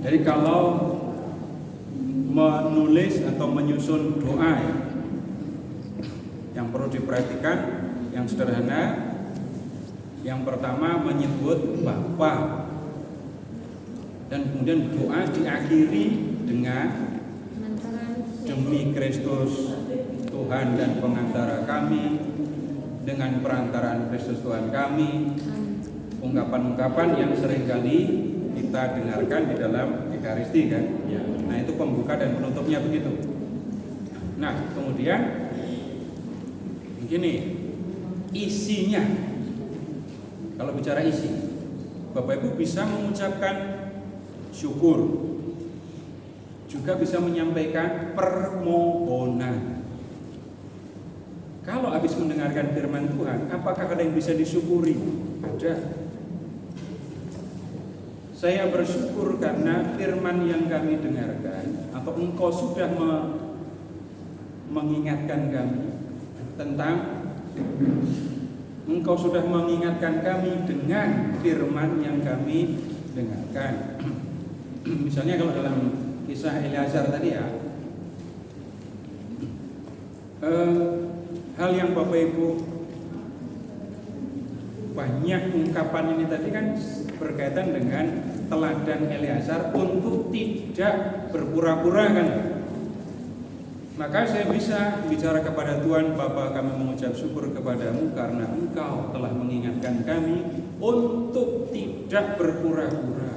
Jadi kalau menulis atau menyusun doa yang perlu diperhatikan, yang sederhana, yang pertama menyebut Bapa, dan kemudian doa diakhiri dengan demi Kristus Tuhan dan pengantara kami, dengan perantaraan Kristus Tuhan kami. Ungkapan-ungkapan yang seringkali kita dengarkan di dalam Ekaristi kan. Nah itu pembuka dan penutupnya begitu. Nah kemudian begini isinya. Kalau bicara isi, Bapak Ibu bisa mengucapkan syukur, juga bisa menyampaikan permohonan. Kalau habis mendengarkan firman Tuhan, apakah ada yang bisa disyukuri? Ada. Saya bersyukur karena firman yang kami dengarkan, atau engkau sudah mengingatkan kami tentang, engkau sudah mengingatkan kami dengan firman yang kami dengarkan. Misalnya kalau dalam kisah Eleazar tadi ya, hal yang Bapak Ibu banyak ungkapan ini tadi kan berkaitan dengan teladan Eleazar untuk tidak berpura-pura kan. Maka saya bisa bicara kepada Tuhan, Bapa kami mengucap syukur kepadamu karena engkau telah mengingatkan kami untuk tidak berpura-pura.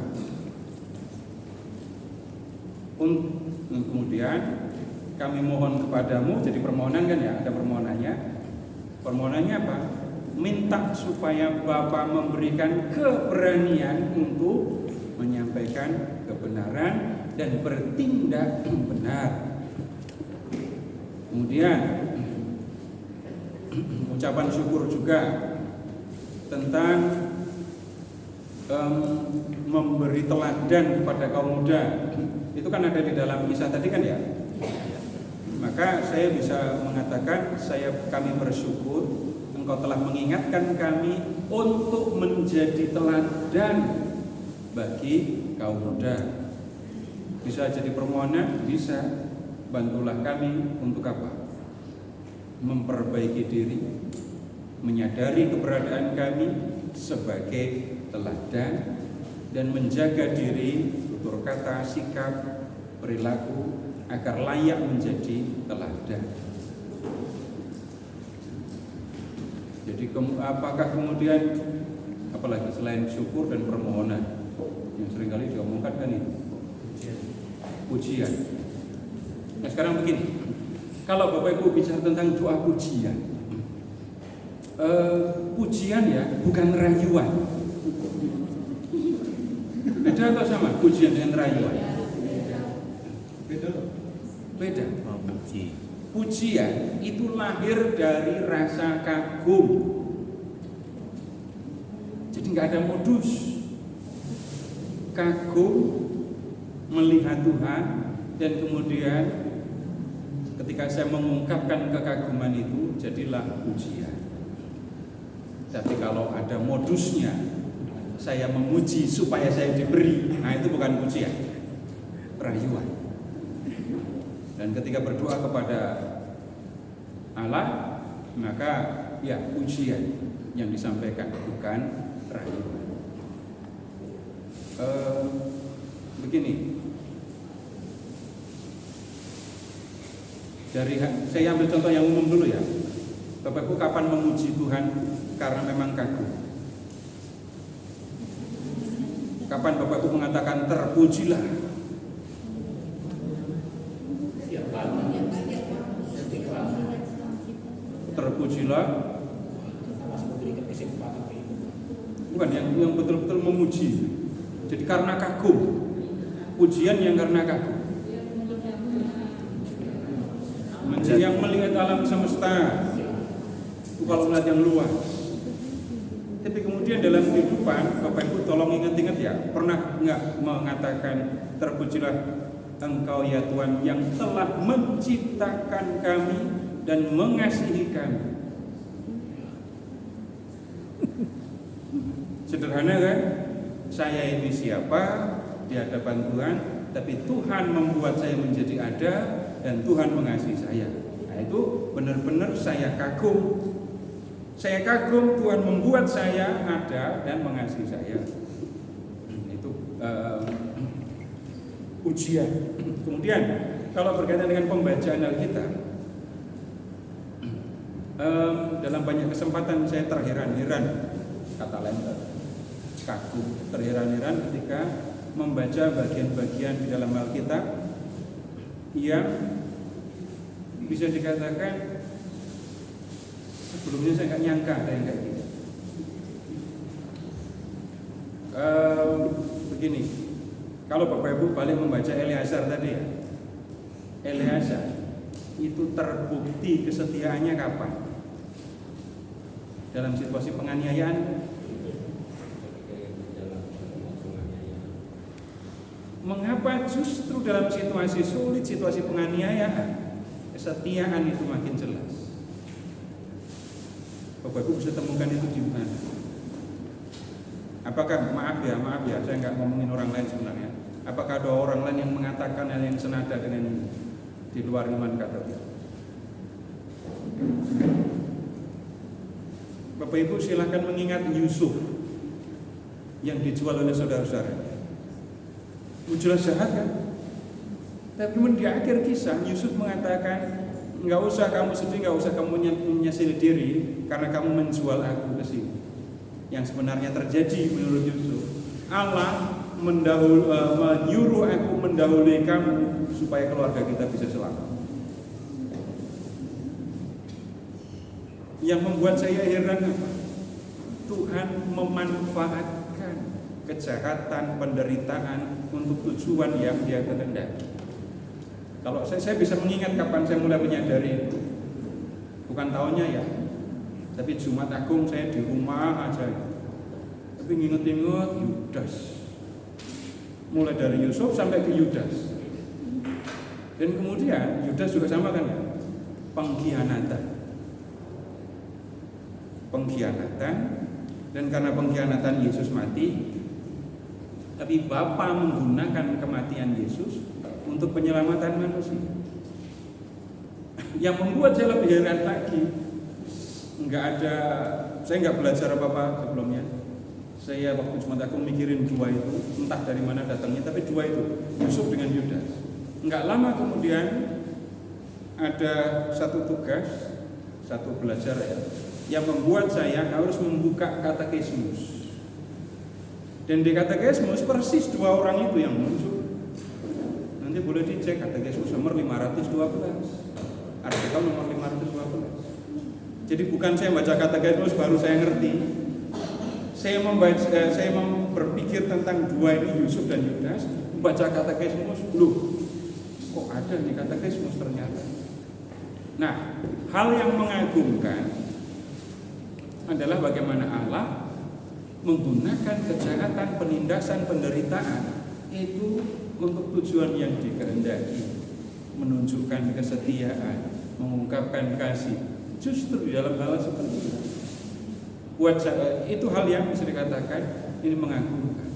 Kemudian kami mohon kepadamu, jadi permohonan kan ya, ada permohonannya. Permohonannya apa? Minta supaya Bapa memberikan keberanian untuk menyampaikan kebenaran dan bertindak benar. Kemudian ucapan syukur juga tentang memberi teladan kepada kaum muda. Itu kan ada di dalam kisah tadi kan ya. Maka saya bisa mengatakan kami bersyukur engkau telah mengingatkan kami untuk menjadi teladan bagi kaum muda. Bisa jadi permohonan, bisa. Bantulah kami untuk apa? Memperbaiki diri, menyadari keberadaan kami sebagai teladan, dan menjaga diri, tutur kata, sikap, perilaku agar layak menjadi teladan. Jadi apakah kemudian apalagi selain syukur dan permohonan yang seringkali diomongkan kan itu pujian. Nah sekarang begini, kalau Bapak Ibu bicara tentang doa pujian, pujian ya bukan rayuan. Beda atau sama pujian dengan rayuan? Beda. Pujian itu lahir dari rasa kagum. Jadi nggak ada modus. Kagum melihat Tuhan, dan kemudian ketika saya mengungkapkan kekaguman itu, jadilah pujian. Tapi kalau ada modusnya, saya memuji supaya saya diberi, nah itu bukan pujian, rayuan. Dan ketika berdoa kepada Allah, maka ya pujian yang disampaikan, bukan rayuan. Begini, saya ambil contoh yang umum dulu ya. Bapak Ibu kapan memuji Tuhan karena memang kagum? Kapan Bapak Ibu mengatakan terpujilah? Terpujilah bukan yang betul-betul memuji. Jadi karena kagum, pujian yang karena kagum. Yang melihat alam semesta itu kalau melihat yang luas. Tapi kemudian dalam kehidupan Bapak Ibu tolong ingat-ingat ya, pernah nggak mengatakan terpujilah Engkau ya Tuhan yang telah menciptakan kami dan mengasihi kami. Sederhana kan? Saya ini siapa di hadapan Tuhan, tapi Tuhan membuat saya menjadi ada dan Tuhan mengasihi saya. Nah, itu benar-benar saya kagum. Saya kagum Tuhan membuat saya ada dan mengasihi saya. Itu ujian. Kemudian kalau berkaitan dengan pembacaan Alkitab, dalam banyak kesempatan saya terheran-heran, kata lain kagum, terheran-heran ketika membaca bagian-bagian di dalam Alkitab yang bisa dikatakan sebelumnya saya nggak nyangka ada yang kayak gini. Begini, kalau Bapak Ibu balik membaca Eleazar tadi ya, Eleazar itu terbukti kesetiaannya kapan? Dalam situasi penganiayaan. Mengapa justru dalam situasi sulit, situasi penganiayaan, kesetiaan itu makin jelas? Bapak Ibu bisa temukan itu di mana? Apakah, maaf ya, saya nggak ngomongin orang lain sebenarnya. Apakah ada orang lain yang mengatakan hal yang senada dengan ini di luar iman Katolik? Bapak Ibu silahkan mengingat Yusuf yang dijual oleh saudara-saudara. Jelas jahat kan? Tapi di akhir kisah Yusuf mengatakan, nggak usah kamu sedih, nggak usah kamu menyesal diri karena kamu menjual aku ke sini. Yang sebenarnya terjadi menurut Yusuf, Allah menyuruh aku mendahului kamu supaya keluarga kita bisa selamat. Yang membuat saya heran apa? Tuhan memanfaatkan kejahatan, penderitaan untuk tujuan yang Dia kehendaki. Kalau saya bisa mengingat kapan saya mulai menyadari itu, bukan tahunnya ya, tapi Jumat Agung saya di rumah aja, tapi nginget-inget Yudas, mulai dari Yusuf sampai ke Yudas, dan kemudian Yudas juga sama kan ya, pengkhianatan, dan karena pengkhianatan Yesus mati. Tapi Bapa menggunakan kematian Yesus untuk penyelamatan manusia. Yang membuat saya lebih heran lagi, saya nggak belajar apa-apa sebelumnya. Saya waktu Jumat Agung mikirin dua itu, entah dari mana datangnya, tapi dua itu, Yusuf dengan Yudas. Nggak lama kemudian ada satu tugas, satu belajar ya, yang membuat saya harus membuka katekismus. Dan di katekismus persis dua orang itu yang muncul. Nanti boleh dicek katekismus nomor 512, artikel nomor 512. Jadi bukan saya baca katekismus baru saya ngerti. Saya berpikir tentang dua ini, Yusuf dan Yudas, membaca katekismus, loh, kok ada di katekismus ternyata. Nah, hal yang mengagumkan adalah bagaimana Allah menggunakan kejahatan, penindasan, penderitaan itu untuk tujuan yang dikehendaki, menunjukkan kesetiaan, mengungkapkan kasih. Justru di dalam hal seperti itu, buat saya itu hal yang bisa dikatakan ini mengagumkan.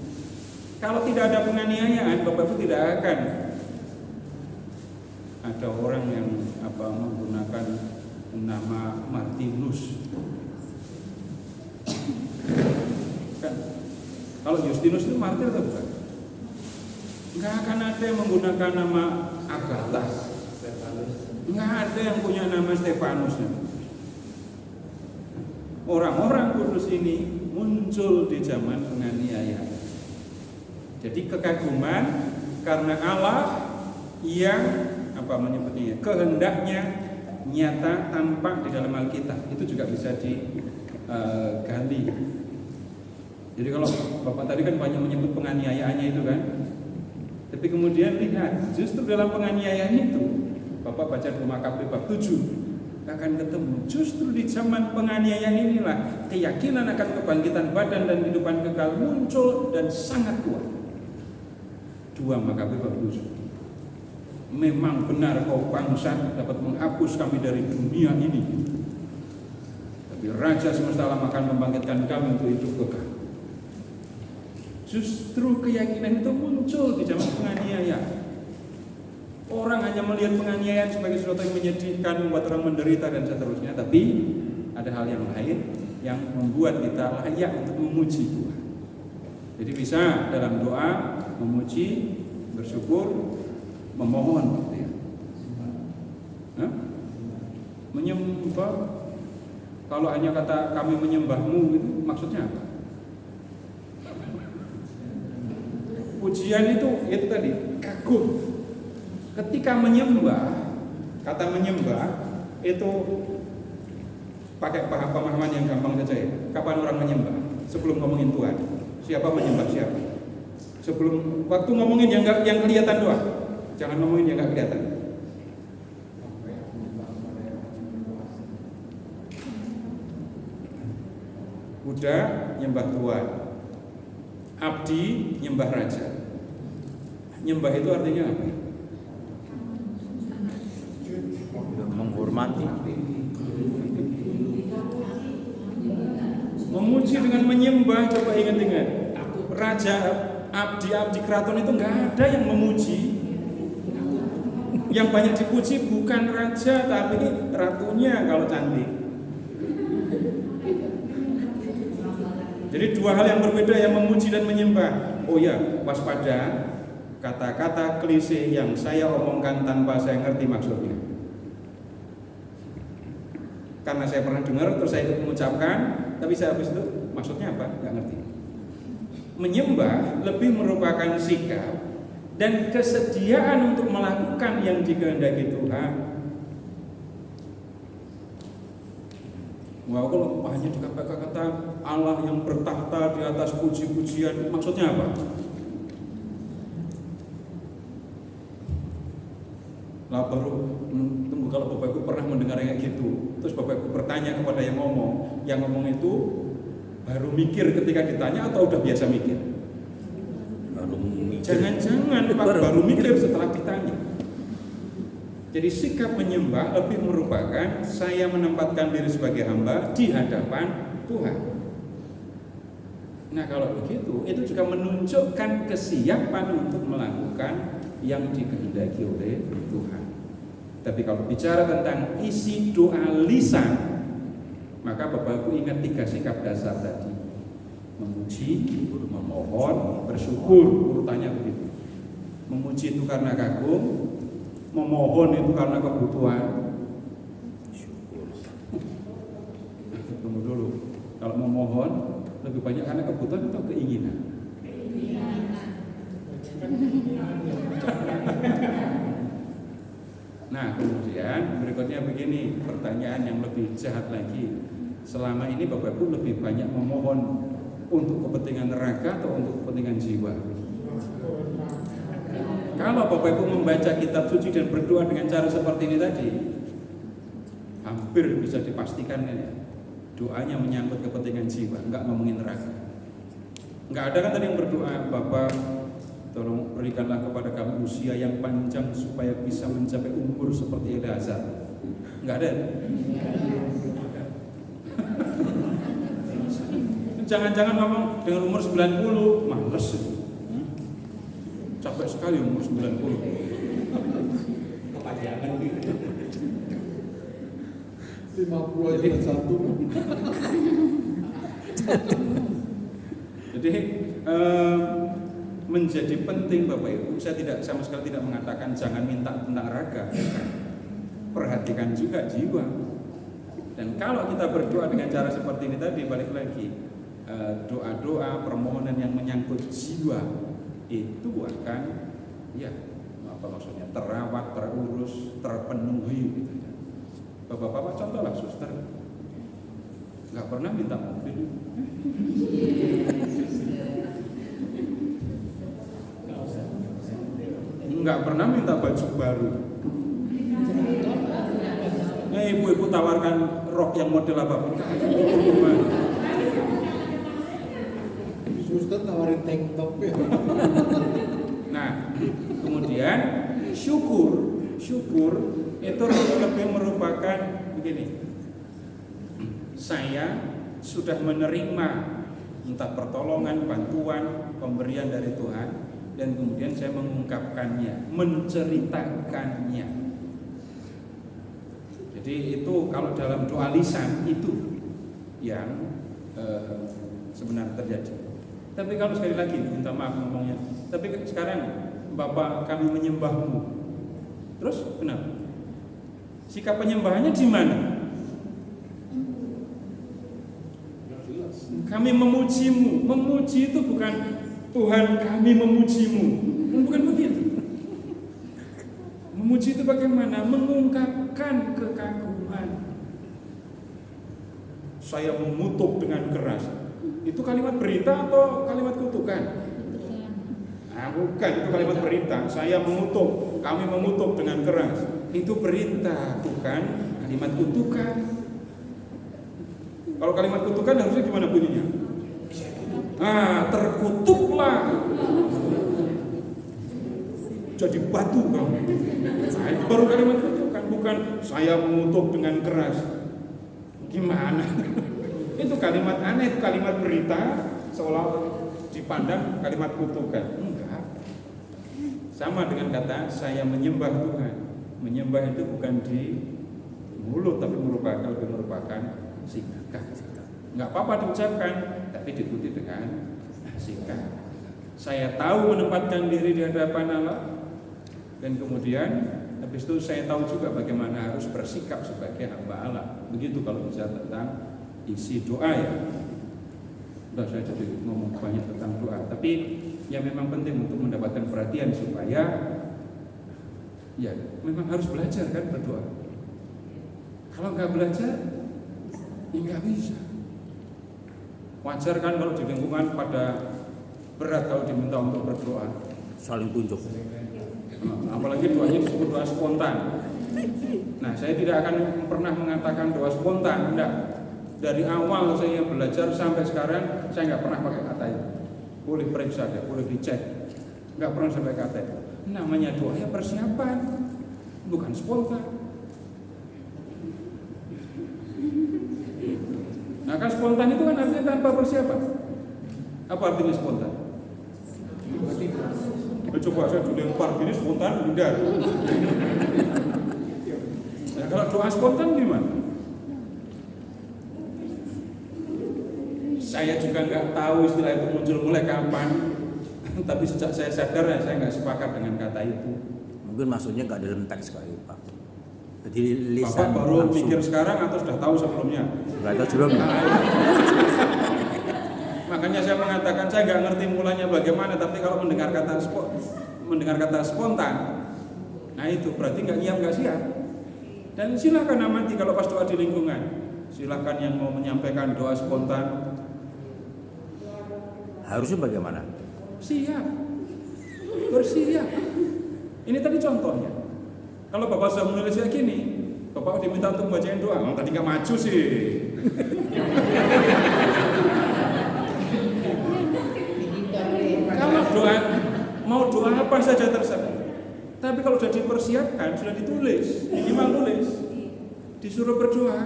Kalau tidak ada penganiayaan, Bapak Ibu tidak akan ada orang yang menggunakan nama Martinus. Kan, kalau Justinus itu martir atau bukan? Nggak akan ada yang menggunakan nama Agatha. Nggak ada yang punya nama Stefanus. Orang-orang kudus ini muncul di zaman penganiayaan. Jadi kekaguman karena Allah yang menyebutnya kehendaknya nyata tampak di dalam Alkitab. Itu juga bisa digali. Jadi kalau Bapak tadi kan banyak menyebut penganiayaannya itu kan, tapi kemudian lihat justru dalam penganiayaan itu, Bapak baca di Makabe bab 7 akan ketemu justru di zaman penganiayaan inilah keyakinan akan kebangkitan badan dan kehidupan kekal muncul dan sangat kuat. 2 Makabe bab 7. Memang benar kau bangsa dapat menghapus kami dari dunia ini, tapi Raja semesta alam akan membangkitkan kami untuk hidup kekal. Justru keyakinan itu muncul di zaman penganiayaan. Orang hanya melihat penganiayaan sebagai sesuatu yang menyedihkan, membuat orang menderita dan seterusnya, tapi ada hal yang lain yang membuat kita layak untuk memuji Tuhan. Jadi bisa dalam doa memuji, bersyukur, memohon, gitu ya. Menyembah. Kalau hanya kata kami menyembahmu itu maksudnya apa? Pujian itu tadi kagum. Ketika menyembah, kata menyembah itu pakai pemahaman yang gampang saja ya. Kapan orang menyembah? Sebelum ngomongin Tuhan. Siapa menyembah siapa? Sebelum waktu ngomongin yang kelihatan doang. Jangan ngomongin yang nggak kelihatan. Buddha nyembah Tuhan, abdi nyembah raja. Nyembah itu artinya apa? Menghormati. Memuji dengan menyembah, coba ingat-ingat. Raja, abdi keraton itu nggak ada yang memuji. Yang banyak dipuji bukan raja, tapi ratunya kalau cantik. Jadi dua hal yang berbeda, yang memuji dan menyembah. Oh ya, waspada kata-kata klise yang saya omongkan tanpa saya ngerti maksudnya. Karena saya pernah dengar, terus saya mengucapkan, tapi saya habis itu maksudnya apa? Nggak ngerti. Menyembah lebih merupakan sikap dan kesediaan untuk melakukan yang dikehendaki Tuhan. Wah, kalau hanya dikata-kata Allah yang bertahta di atas puji-pujian, maksudnya apa? Lah baru tunggu, kalau Bapak Ibu pernah mendengar kayak gitu, terus Bapak Ibu bertanya kepada yang ngomong itu baru mikir ketika ditanya atau udah biasa mikir? Baru mikir. Jangan-jangan baru mikir setelah ditanya. Jadi sikap menyembah lebih merupakan saya menempatkan diri sebagai hamba di hadapan Tuhan. Nah kalau begitu, itu juga menunjukkan kesiapan untuk melakukan yang dikehendaki oleh Tuhan. Tapi kalau bicara tentang isi doa lisan, maka Bapak Ibu ingat 3 sikap dasar tadi. Memuji, memohon, bersyukur, urutannya begitu. Memuji itu karena kagum, memohon itu karena kebutuhan. Tunggu dulu. Kalau memohon lebih banyak karena kebutuhan atau keinginan? Nah, kemudian berikutnya begini, pertanyaan yang lebih jahat lagi. Selama ini Bapak Ibu lebih banyak memohon untuk kepentingan neraka atau untuk kepentingan jiwa? Kalau Bapak Ibu membaca kitab suci dan berdoa dengan cara seperti ini tadi, hampir bisa dipastikan ya, doanya menyangkut kepentingan jiwa, enggak ngomongin neraka. Enggak ada kan tadi yang berdoa, Bapak tolong berikanlah kepada kami usia yang panjang supaya bisa mencapai umur seperti Elazar. Enggak ada. Jangan-jangan ngomong dengan umur 90, males. Capek sekali umur 90. Kepanjangan 50 aja satu. Jadi menjadi penting Bapak Ibu. Saya sama sekali tidak mengatakan jangan minta tentang raga. Perhatikan juga jiwa. Dan kalau kita berdoa dengan cara seperti ini tadi, balik lagi, doa-doa permohonan yang menyangkut jiwa itu akan terawat, terurus, terpenuhi gitu ya. Bapak-bapak contohlah suster, nggak pernah minta mobil, nggak pernah minta baju baru. Ibu-ibu tawarkan rok yang model apapun. Suster tawarin tank top ya. Nah, kemudian syukur itu lebih merupakan begini. Saya sudah menerima entah pertolongan, bantuan, pemberian dari Tuhan, dan kemudian saya mengungkapkannya, menceritakannya. Jadi itu kalau dalam doa lisan itu yang sebenarnya terjadi. Tapi kalau sekali lagi minta maaf ngomongnya, tapi sekarang Bapak kami menyembahmu, terus kenapa? Sikap penyembahannya di mana? Kami memujimu. Memuji itu bukan Tuhan kami memujimu, bukan begitu. Memuji itu bagaimana? Mengungkapkan kekaguman. Saya mengutuk dengan keras. Itu kalimat berita atau kalimat kutukan? Nah, bukan, itu kalimat berita. Saya mengutuk, kami mengutuk dengan keras. Itu berita, bukan kalimat kutukan. Kalau kalimat kutukan harusnya gimana bunyinya? Terkutuklah. Jadi batu kamu. Nah, itu baru kalimat kutukan, bukan saya mengutuk dengan keras. Gimana? Itu kalimat aneh, itu kalimat berita seolah dipandang kalimat kutukan. Enggak. Sama dengan kata saya menyembah Tuhan. Menyembah itu bukan di mulut tapi merupakan sikap. Enggak apa-apa diucapkan, tapi diikuti dengan sikap. Saya tahu menempatkan diri di hadapan Allah, dan kemudian habis itu saya tahu juga bagaimana harus bersikap sebagai hamba Allah. Begitu kalau bicara tentang isi doa ya. Udah saya jadi ngomong banyak tentang doa, tapi yang memang penting untuk mendapatkan perhatian supaya ya memang harus belajar kan berdoa. Kalau nggak belajar, ya nggak bisa. Wajar kan kalau di lingkungan pada berat kalau diminta untuk berdoa. Saling tunjuk. Apalagi doanya disebut doa spontan. Nah, saya tidak akan pernah mengatakan doa spontan, enggak. Dari awal saya belajar sampai sekarang saya nggak pernah pakai kata itu. Boleh periksa ya, boleh dicek. Nggak pernah sampai kata itu. Namanya doa ya persiapan, bukan spontan. Nah kan spontan itu kan artinya tanpa persiapan. Apa artinya spontan? Coba saya dilempar gini spontan, hindar. Nah kalau doa spontan gimana? Saya juga nggak tahu istilah itu muncul mulai kapan. Tapi sejak saya sadar ya saya nggak sepakat dengan kata itu. Mungkin maksudnya nggak dalam teks kali Pak. Jadi lisan Bapak baru langsung. mikir sekarang atau sudah tahu sebelumnya? Nggak tahu sebelumnya. Makanya saya mengatakan saya nggak ngerti mulanya bagaimana, tapi kalau mendengar kata spontan, nah itu berarti nggak siap. Dan silakan amati kalau pas doa di lingkungan, silakan yang mau menyampaikan doa spontan. Harusnya bagaimana? Siap, bersiap. Ini tadi contohnya. Kalau Bapak sudah menulisnya gini, Bapak diminta untuk membacain doa. Tadi nggak maju sih. Kalau doa, mau doa apa saja terserah. Tapi kalau sudah dipersiapkan, sudah ditulis, minimal tulis, disuruh berdoa.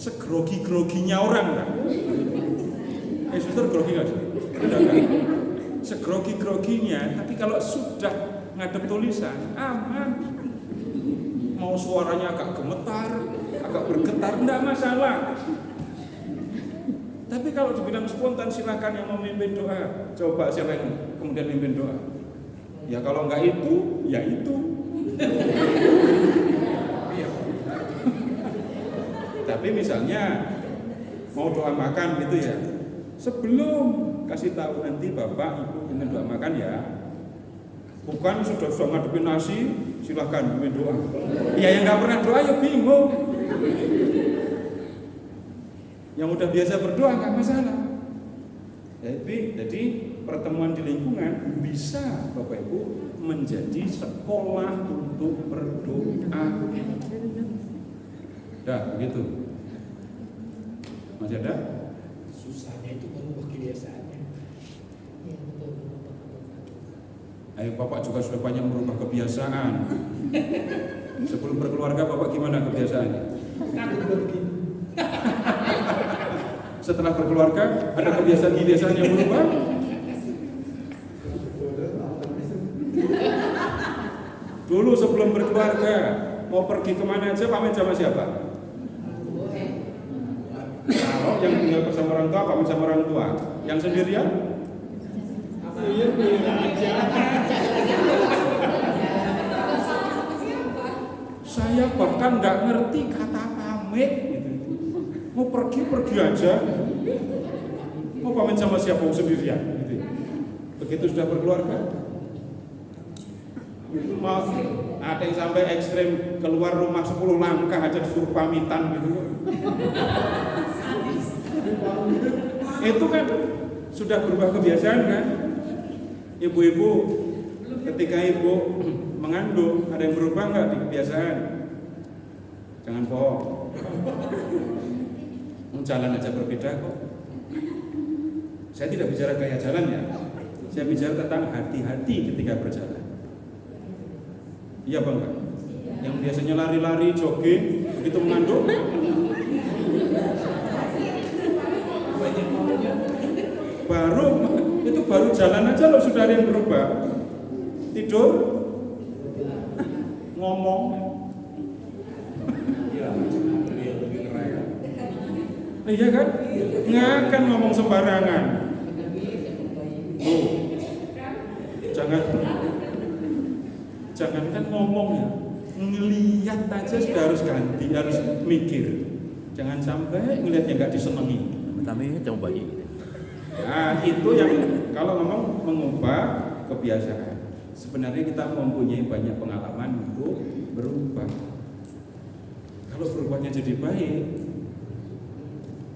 Segrogi-groginya orang kan? Suster grogi nggak sih? Tidak kan? Segrogi-groginya, tapi kalau sudah ngadep tulisan, aman. Mau suaranya agak gemetar, agak bergetar, enggak masalah. Tapi kalau dibilang spontan, silakan yang memimpin doa. Coba siapa yang kemudian memimpin doa? Ya kalau enggak itu, ya itu. Tapi misalnya mau doa makan gitu ya, sebelum kasih tahu nanti Bapak Ibu ingin doa makan ya, bukan sudah ngadepin nasi, silahkan bimbing doa. Ya yang nggak pernah doa ya bingung. Yang udah biasa berdoa nggak masalah. Jadi pertemuan di lingkungan bisa Bapak Ibu menjadi sekolah untuk berdoa. Dah begitu. Masih ada? Susahnya itu merubah kebiasaannya. Ya, betul. Ayo Bapak juga sudah banyak merubah kebiasaan. Sebelum berkeluarga Bapak gimana kebiasaannya? Aku juga begini. Setelah berkeluarga ada kebiasaan-kebiasaan yang berubah. Dulu sebelum berkeluarga mau pergi kemana aja pamit sama siapa? Kalau yang tinggal bersama orang tua pamit sama orang tua. Yang sendirian? Iya, aja. Saya bahkan nggak ngerti kata pamit. Gitu. Mau pergi aja. Mau pamit sama siapa sendirian? Gitu. Begitu sudah berkeluarga, mau ada yang sampai ekstrim keluar rumah 10 langkah aja disuruh pamitan gitu. Itu kan sudah berubah kebiasaan kan. Ibu-ibu ketika ibu mengandung ada yang berubah nggak di kebiasaan? Jangan bohong. Jalan aja berbeda kok. Saya tidak bicara gaya jalan ya. Saya bicara tentang hati-hati ketika berjalan. Iya bang, yang biasanya lari-lari, jogging, begitu mengandung, baru jalan aja loh sudah ada yang berubah. Tidur, ngomong, iya kan? Nggak akan ngomong sembarangan. Jangankan ngomong ya, ngelihat aja sudah harus ganti, harus mikir. Jangan sampai ngelihatnya nggak disenangi. Kami coba bayi. Nah itu yang kalau ngomong mengubah kebiasaan. Sebenarnya kita mempunyai banyak pengalaman untuk berubah. Kalau berubahnya jadi baik,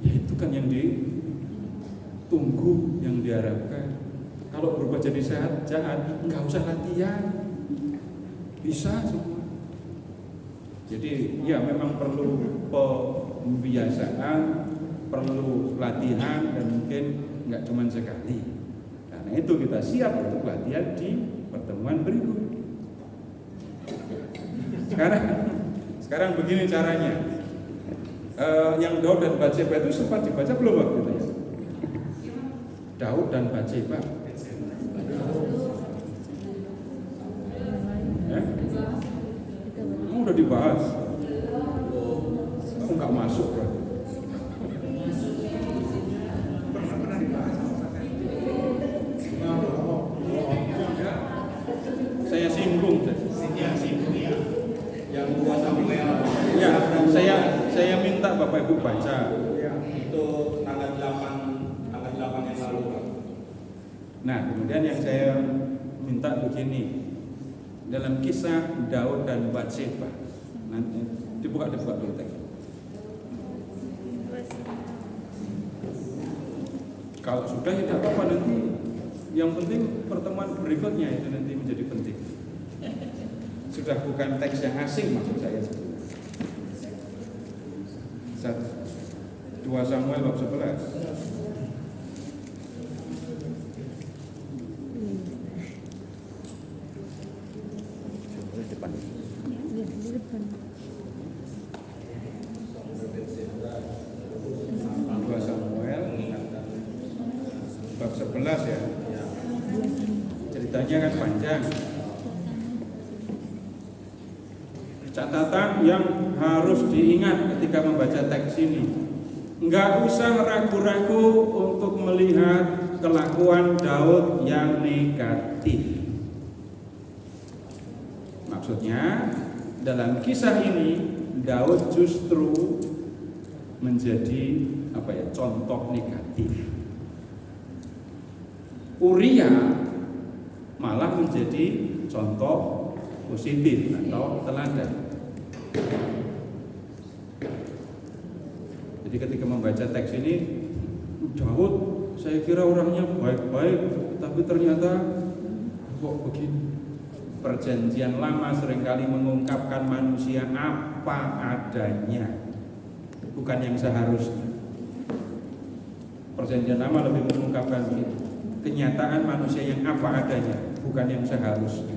ya itu kan yang ditunggu, yang diharapkan. Kalau berubah jadi jahat, nggak usah latihan. Bisa semua. Jadi ya memang perlu pembiasaan, perlu latihan dan mungkin nggak cuma sekali. Karena itu kita siap untuk latihan di pertemuan berikut. Sekarang begini caranya. Yang Daud dan Batseba itu sempat dibaca belum waktu itu ya? Daud dan Batseba. Udah dibahas. Aku nggak masuk berarti. Saya singgung. Ya. Yang 2 Samuel. Ya, saya minta Bapak Ibu baca. Itu tanggal 8 yang lalu. Nah, kemudian yang saya minta begini. Dalam kisah Daud dan Batseba, nanti dibuka dulu teks. Kalau sudah ya tidak apa-apa nanti. Yang penting pertemuan berikutnya itu nanti menjadi penting. Sudah bukan teks yang asing maksud saya. 2 Samuel bab 11. Depan. Di depan. 2 Samuel bab 11 ya. Ceritanya kan panjang. Catatan yang harus diingat ketika membaca teks ini, nggak usah ragu-ragu untuk melihat kelakuan Daud yang negatif. Maksudnya dalam kisah ini Daud justru menjadi contoh negatif. Uria malah menjadi contoh positif atau teladan. Jadi ketika membaca teks ini, Daud saya kira orangnya baik-baik, tapi ternyata kok begini. Perjanjian lama seringkali mengungkapkan manusia apa adanya, bukan yang seharusnya. Perjanjian lama lebih mengungkapkan kenyataan manusia yang apa adanya, bukan yang seharusnya.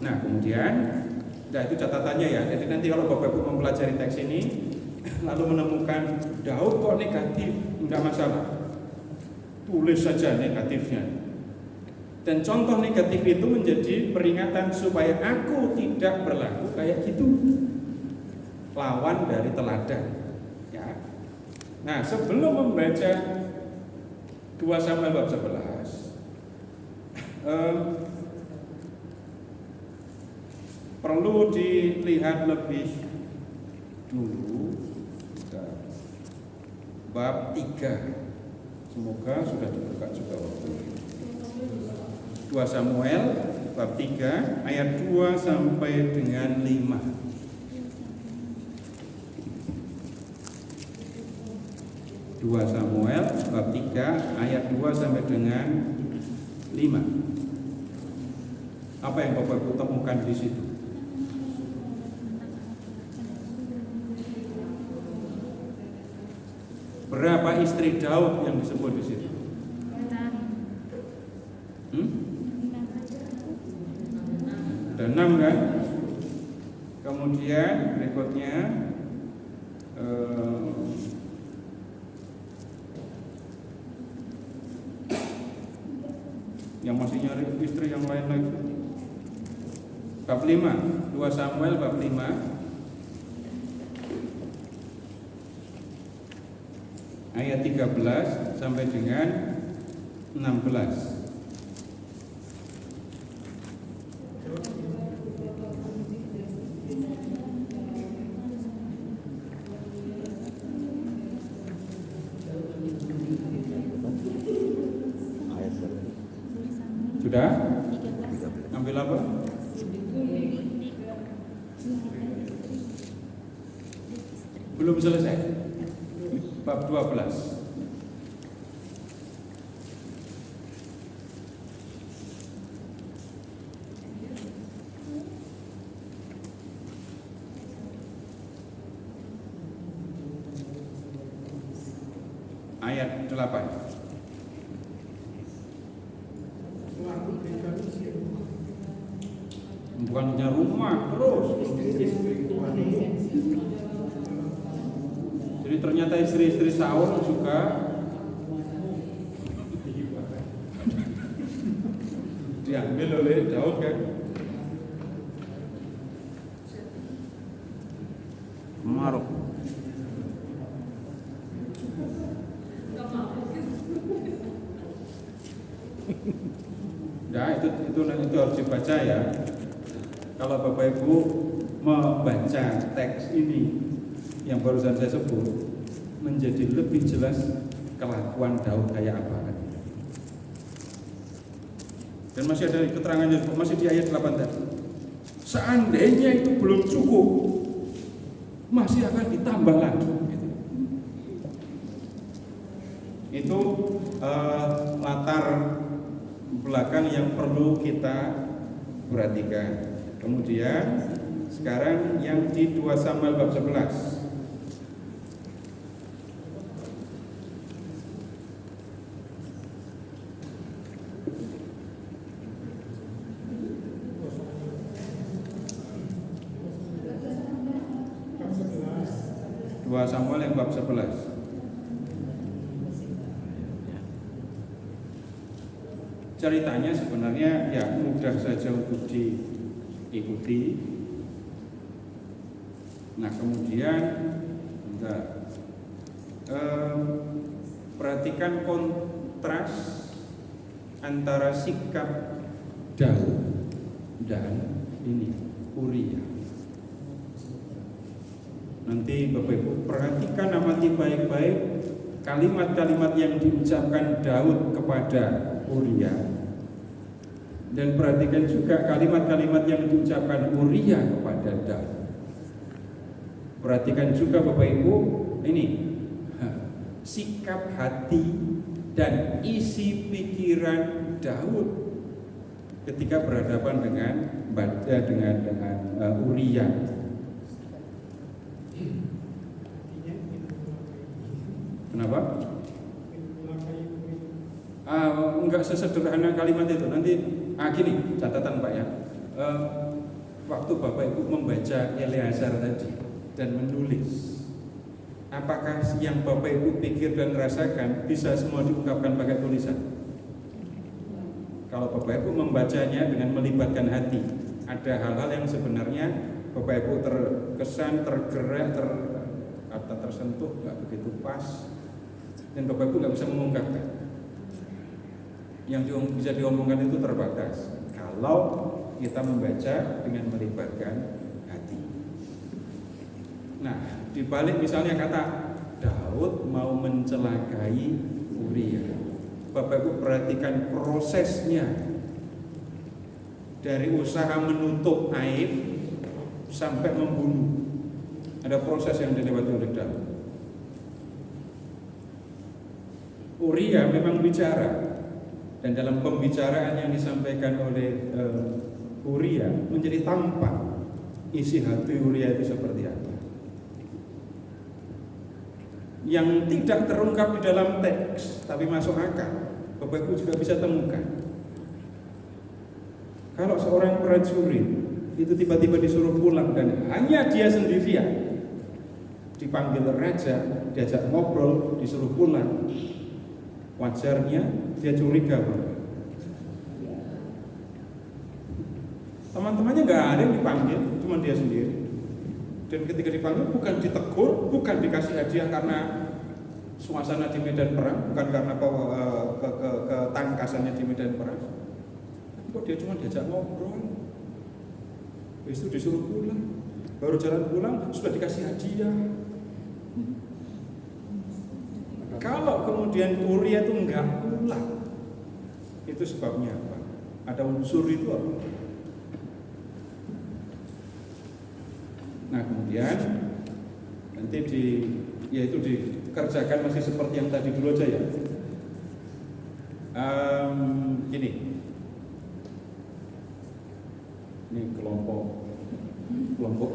Nah kemudian, itu catatannya ya. Jadi nanti kalau Bapak Ibu mempelajari teks ini, lalu menemukan Daud kok negatif, enggak masalah, tulis saja negatifnya. Dan contoh negatif itu menjadi peringatan supaya aku tidak berlaku kayak gitu, lawan dari teladan. Ya. Nah, sebelum membaca 2 Samuel bab 11, perlu dilihat lebih dulu bab 3. Semoga sudah dibuka juga waktu. 2 Samuel bab 3 ayat 2 sampai dengan 5. 2 Samuel bab 3 ayat 2 sampai dengan 5. Apa yang Bapak Ibu temukan di situ? Berapa istri Daud yang disebut di situ? Ada 6 kan? Kemudian berikutnya yang masih nyari istri yang lain lagi. Bab 5, 2 Samuel bab 5 ayat 13 sampai dengan 16. Sudah? Ambil apa? Belum selesai. Bab 12. Ayat 8. Bukan punya rumah terus. Jadi ternyata istri-istri Saul juga diambil oleh Daud kan. Maruk. Nah, itu harus dibaca ya. Kalau Bapak Ibu membaca teks ini yang barusan saya sebut, menjadi lebih jelas kelakuan Daud kayak apa. Dan masih ada keterangannya, masih di ayat 8 tadi. Seandainya itu belum cukup, masih akan ditambah lagi. Itu latar belakang yang perlu kita perhatikan. Kemudian sekarang yang di 2 Samuel bab 11. Samuel yang bab 11. Ceritanya sebenarnya ya mudah saja untuk diikuti. Nah kemudian perhatikan kontras antara sikap Daud dan ini Uria. Nanti Bapak Ibu perhatikan amati baik-baik kalimat-kalimat yang diucapkan Daud kepada Uria, dan perhatikan juga kalimat-kalimat yang diucapkan Uria kepada Daud. Perhatikan juga Bapak Ibu ini sikap hati dan isi pikiran Daud ketika berhadapan dengan Uria. Kenapa? Enggak sesederhana kalimat itu. Nanti gini catatan Pak ya. Waktu Bapak Ibu membaca Eleazar tadi dan menulis, Apakah yang Bapak Ibu pikir dan rasakan bisa semua diungkapkan pakai tulisan? Kalau Bapak Ibu membacanya dengan melibatkan hati, ada hal-hal yang sebenarnya Bapak Ibu terkesan, tergerak, atau tersentuh nggak begitu pas, dan Bapak Ibu nggak bisa mengungkapkan. Yang bisa diomongkan itu terbatas. Kalau kita membaca dengan melibatkan hati. Nah, dibalik misalnya kata Daud mau mencelakai Uria, Bapak Ibu perhatikan prosesnya dari usaha menutup aib sampai membunuh. Ada proses yang dilewati oleh Daud. Uria memang bicara, dan dalam pembicaraan yang disampaikan oleh Uria menjadi tampak isi hati Uria itu seperti apa. Yang tidak terungkap di dalam teks tapi masuk akal, Bapak Ibu juga bisa temukan. Kalau seorang prajurit itu tiba-tiba disuruh pulang dan hanya dia sendirian, dipanggil raja, diajak ngobrol, disuruh pulang, wajarnya dia curiga, Pak. Teman-temannya nggak ada yang dipanggil, cuma dia sendiri. Dan ketika dipanggil bukan ditegur, bukan dikasih hadiah karena suasana di medan perang, bukan karena ketangkasannya di medan perang. Tapi kok dia cuma diajak ngobrol, habis itu disuruh pulang, baru jalan pulang sudah dikasih hadiah. Kalau kemudian Uria itu enggak pulang, itu sebabnya apa? Ada unsur itu apa? Nah kemudian nanti dikerjakan masih seperti yang tadi dulu aja ya. Gini, ini kelompok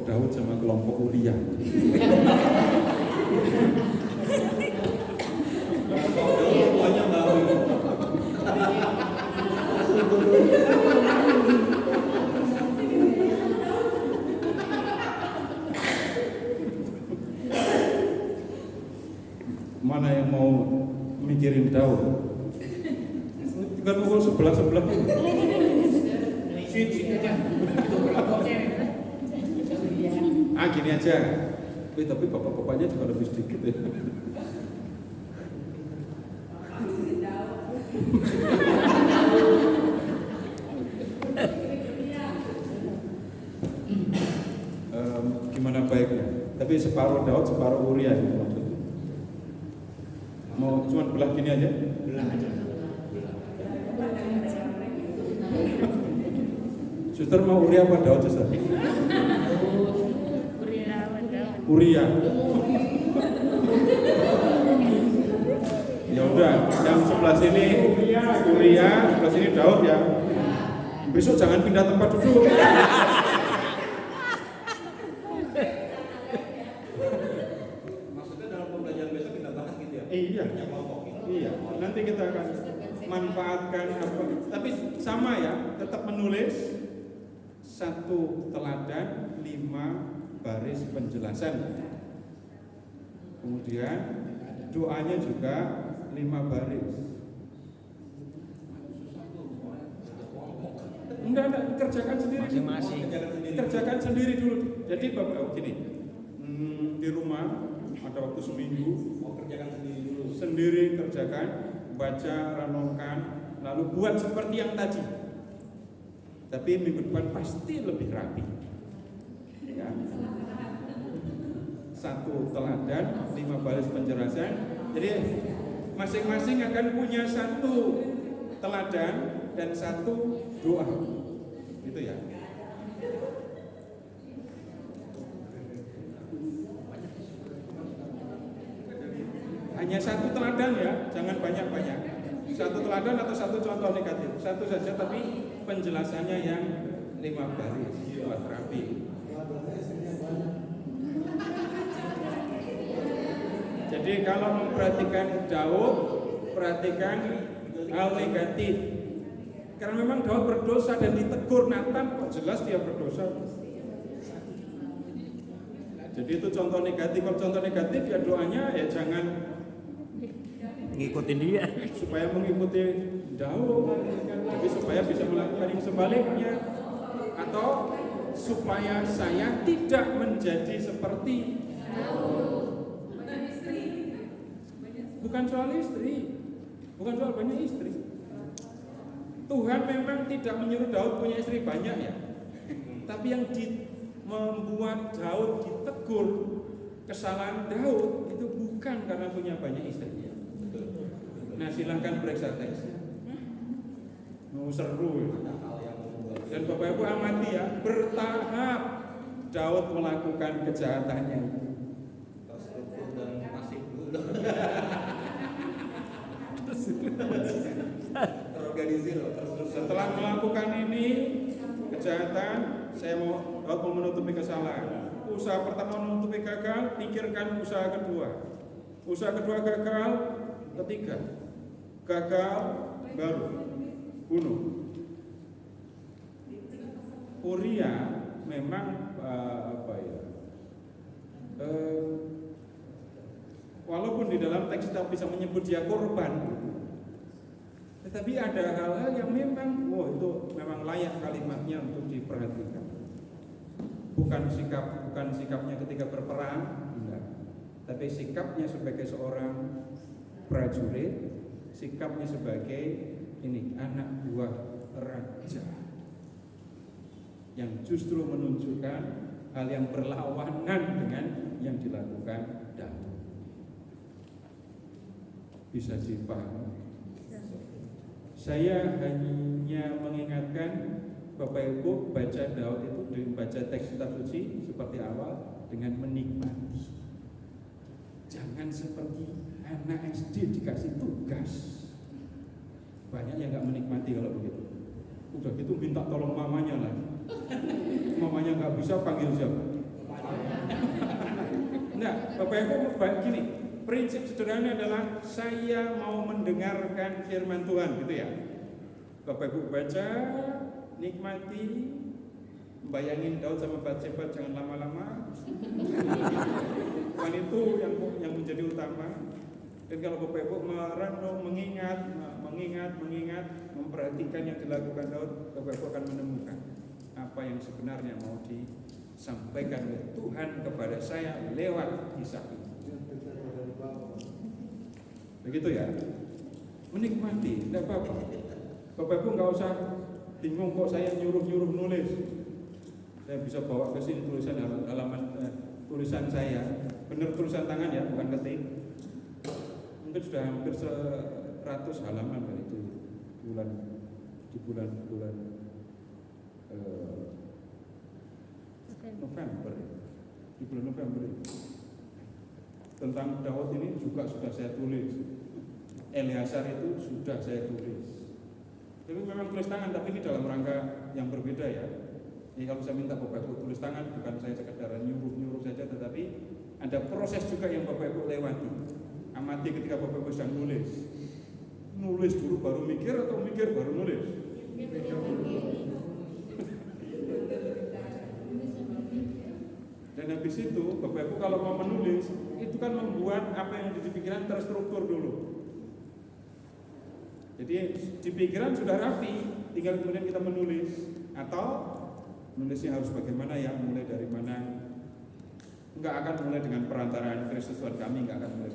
Daud sama kelompok Uria. Mana yang mau mikirin Daud? Bukan pukul sebelah ini. Situ aja. Itu kelompoknya. Gini aja. Tapi bapak-bapaknya juga lebih sedikit ya. Gimana baiknya? Tapi separuh Daud, separuh Uria gitu maksudnya. Mau cuma belah gini aja? Belah aja. Suster mau Uria apa Daud, Suster? Uria. Ya udah, yang sebelah sini Uria, sebelah sini Daud ya. Besok jangan pindah tempat duduk. Maksudnya dalam pembelajaran besok kita bahas gitu ya? Iya. Iya. Nanti kita akan manfaatkan apa. Tapi sama ya, tetap menulis 1 teladan 5 baris penjelasan. Kemudian doanya juga 5 baris. Enggak, kerjakan sendiri. Masing-masing. Kerjakan sendiri dulu. Jadi Bapak gini, di rumah ada waktu seminggu, Kerjakan sendiri dulu. sendiri kerjakan, baca, renungkan, lalu buat seperti yang tadi. Tapi minggu depan pasti lebih rapi. Ya. 1 teladan, 5 baris penjelasan. Jadi masing-masing akan punya 1 teladan dan 1 doa. Gitu ya. Hanya 1 teladan ya, jangan banyak-banyak. 1 teladan atau 1 contoh negatif, 1 saja tapi penjelasannya yang 5 baris, buat rapi. Jadi kalau memperhatikan Daud, perhatikan hal negatif. Karena memang Daud berdosa dan ditegur Nathan, kok jelas dia berdosa. Jadi itu contoh negatif. Kalau contoh negatif ya doanya ya jangan Ngikutin dia. supaya mengikuti Daud, tapi supaya bisa melakukan yang sebaliknya, atau supaya saya tidak menjadi seperti bukan soal istri, bukan soal banyak istri. Tuhan memang tidak menyuruh Daud punya istri banyak ya, tapi yang membuat Daud ditegur kesalahan Daud itu bukan karena punya banyak istri. Nah silahkan periksa teksnya. Seru ya. Dan Bapak Ibu amati ya, bertahap Daud melakukan kejahatannya itu. Terstruktur dan pasif dulu. Terorganisir, terstruktur. Setelah melakukan ini kejahatan, Daud mau menutupi kesalahan. Usaha pertama menutupi gagal, pikirkan usaha kedua. Usaha kedua gagal, ketiga gagal baru bunuh. Uria memang walaupun di dalam teks kita bisa menyebut dia korban, tetapi ada hal-hal yang memang itu memang layak kalimatnya untuk diperhatikan. Bukan sikapnya ketika berperang, enggak. Tapi sikapnya sebagai seorang prajurit, sikapnya sebagai anak buah raja yang justru menunjukkan hal yang berlawanan dengan yang dilakukan Daud. Bisa dipahami. Saya hanya mengingatkan Bapak Ibu baca Daud itu dengan baca teks kitab suci seperti awal dengan menikmati. Jangan seperti anak SD dikasih tugas. Banyak yang nggak menikmati kalau begitu. Udah gitu minta tolong mamanya lagi. Mamanya nggak bisa, panggil siapa? Nah, Bapak Ibu gini, prinsip sederhana adalah saya mau mendengarkan firman Tuhan, gitu ya. Bapak Ibu baca, nikmati, bayangin Daud sama Batseba jangan lama-lama. Bukan itu yang menjadi utama. Dan kalau Bapak Ibu merenung, mengingat, memperhatikan yang dilakukan Daud, Bapak Ibu akan menemukan apa yang sebenarnya mau disampaikan oleh Tuhan kepada saya lewat kisah ini. Begitu ya, menikmati, tidak apa-apa. Bapak Ibu nggak usah bingung kok saya nyuruh nulis. Saya bisa bawa ke sini tulisan tulisan saya, benar tulisan tangan ya, bukan ketik. Mungkin sudah hampir 100 halaman dari itu di bulan November. Di bulan November tentang Daud ini juga sudah saya tulis. Eleazar itu sudah saya tulis. Tapi memang tulis tangan, tapi ini dalam rangka yang berbeda ya. Jadi kalau saya minta Bapak Ibu tulis tangan, bukan saya sekedar nyuruh saja, tetapi ada proses juga yang Bapak Ibu lewati. Amati ketika Bapak Ibu sedang nulis dulu baru mikir atau mikir baru nulis. Dan habis itu Bapak Ibu kalau mau menulis itu kan membuat apa yang di pikiran terstruktur dulu. Jadi di pikiran sudah rapi, tinggal kemudian kita menulis. Atau menulisnya harus bagaimana ya, mulai dari mana. Enggak akan mulai dengan perantaraan Kristus Tuhan kami, enggak akan mulai.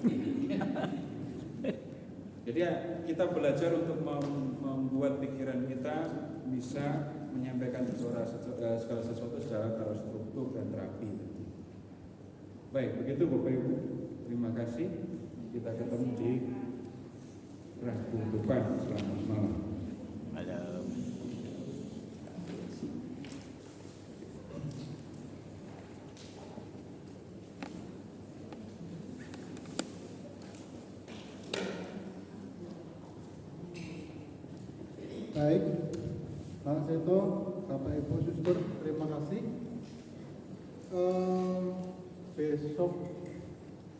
Jadi ya, kita belajar untuk membuat pikiran kita bisa menyampaikan segala sesuatu secara terstruktur dan rapi. Baik, begitu Bapak Ibu. Terima kasih. Kita ketemu di Rabu depan. Selamat malam. Malam. Baik, Pak Seto, Bapak Ibu Suster, terima kasih. Besok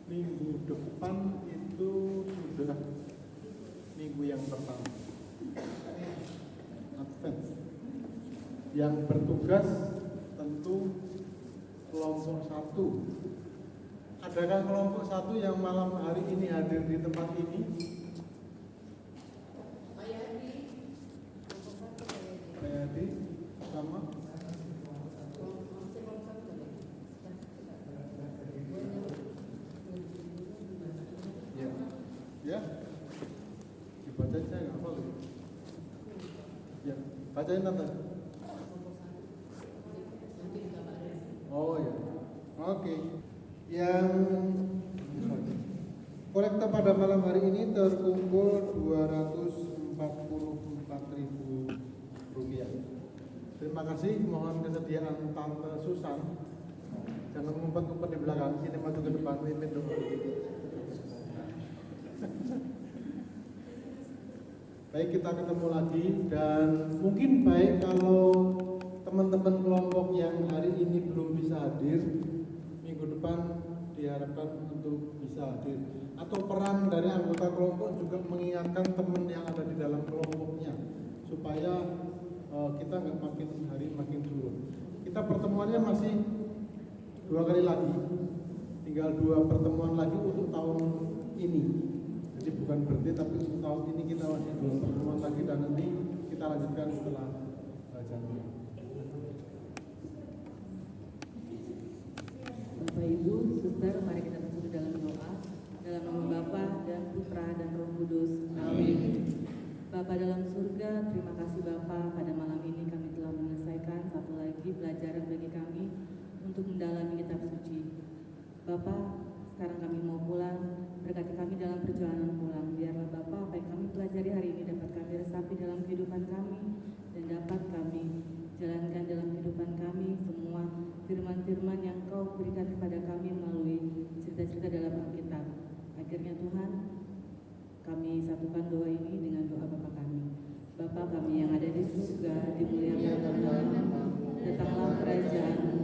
minggu depan itu sudah minggu yang pertama Advent. Yang bertugas tentu kelompok 1. Adakah kelompok 1 yang malam hari ini hadir di tempat ini? Pak Yadi sama? Ya, ya. Dibaca saya nggak hafal. Ya, bacain tante. Oh ya, oke. Yang kolekta pada malam hari ini terkumpul Rp244.000. Terima kasih, mohon kesediaan Tante Susan. Jangan ngumpet-ngumpet di belakang, sini maju ke depan, mimpin dulu. Baik, kita ketemu lagi dan mungkin baik kalau teman-teman kelompok yang hari ini belum bisa hadir, minggu depan diharapkan untuk bisa hadir. Atau peran dari anggota kelompok juga mengingatkan teman yang ada di dalam kelompoknya supaya kita nggak makin hari makin turun. Kita pertemuannya masih 2 kali lagi, tinggal 2 pertemuan lagi untuk tahun ini. Jadi bukan berhenti, tapi untuk tahun ini kita masih 2 pertemuan lagi dan nanti kita lanjutkan setelah Januari. Bapak Ibu, Suster, mari kita bersatu dalam doa. Dalam nama Bapa dan Putra dan Roh Kudus. Amin. Bapa dalam surga, terima kasih Bapa, pada malam ini kami telah menyelesaikan satu lagi pelajaran bagi kami untuk mendalami kitab suci. Bapa, sekarang kami mau pulang, berkati kami dalam perjalanan pulang. Biarlah Bapa, apa yang kami pelajari hari ini dapat kami resapi dalam kehidupan kami dan dapat kami jalankan dalam kehidupan kami semua firman-firman yang Kau berikan kepada kami melalui cerita-cerita dalam Alkitab. Akhirnya Tuhan, kami satukan doa ini dengan doa Bapa kami. Bapa kami yang ada di surga, dimuliakan namamu, datanglah kerajaan-Mu,